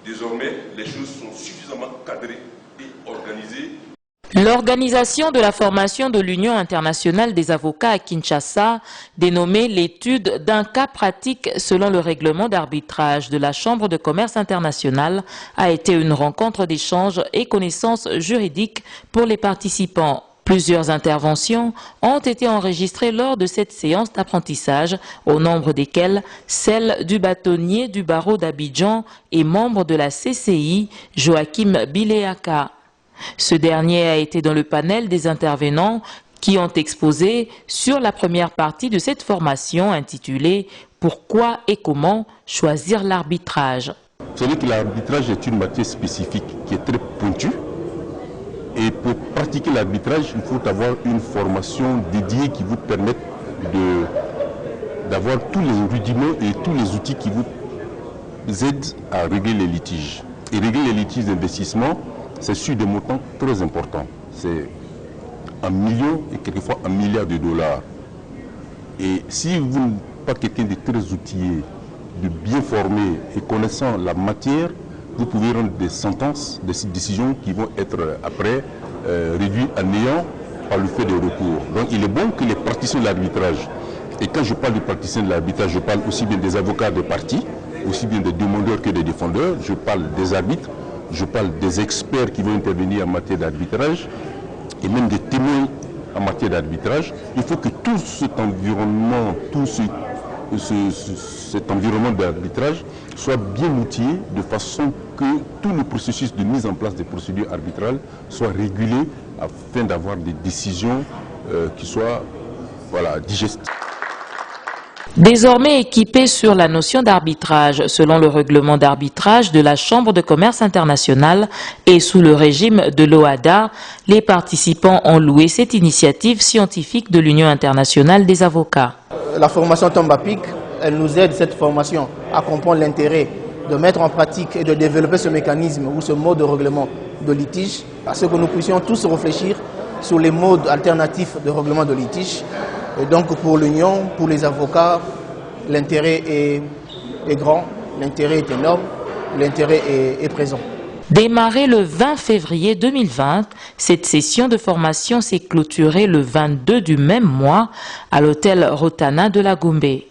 Désormais, les choses sont suffisamment cadrées et organisées. L'organisation de la formation de l'Union internationale des avocats à Kinshasa, dénommée l'étude d'un cas pratique selon le règlement d'arbitrage de la Chambre de commerce internationale, a été une rencontre d'échange et connaissances juridiques pour les participants. Plusieurs interventions ont été enregistrées lors de cette séance d'apprentissage, au nombre desquelles celle du bâtonnier du barreau d'Abidjan et membre de la CCI, Joachim Bileaka. Ce dernier a été dans le panel des intervenants qui ont exposé sur la première partie de cette formation intitulée « Pourquoi et comment choisir l'arbitrage ». Vous savez que l'arbitrage est une matière spécifique qui est très pointue. Et pour pratiquer l'arbitrage, il faut avoir une formation dédiée qui vous permette d'avoir tous les rudiments et tous les outils qui vous aident à régler les litiges. Et régler les litiges d'investissement, c'est sur des montants très importants. C'est 1 million et quelquefois 1 milliard de dollars. Et si vous n'êtes pas quelqu'un de très outillé, de bien formé et connaissant la matière, vous pouvez rendre des sentences, des décisions qui vont être après réduites à néant par le fait de recours. Donc il est bon que les praticiens de l'arbitrage, et quand je parle de praticiens de l'arbitrage, je parle aussi bien des avocats des parties, aussi bien des demandeurs que des défendeurs, je parle des arbitres, je parle des experts qui vont intervenir en matière d'arbitrage et même des témoins en matière d'arbitrage. Il faut que tout cet environnement, cet environnement d'arbitrage soit bien outillé de façon que tout le processus de mise en place des procédures arbitrales soit régulé afin d'avoir des décisions qui soient digestes. Désormais équipés sur la notion d'arbitrage, selon le règlement d'arbitrage de la Chambre de commerce internationale et sous le régime de l'OADA, les participants ont loué cette initiative scientifique de l'Union internationale des avocats. La formation tombe à pic, elle nous aide, cette formation, à comprendre l'intérêt de mettre en pratique et de développer ce mécanisme ou ce mode de règlement de litige, à ce que nous puissions tous réfléchir sur les modes alternatifs de règlement de litige. Et donc pour l'Union, pour les avocats, l'intérêt est grand, l'intérêt est énorme, l'intérêt est présent. Démarrée le 20 février 2020, cette session de formation s'est clôturée le 22 du même mois à l'hôtel Rotana de la Goumbé.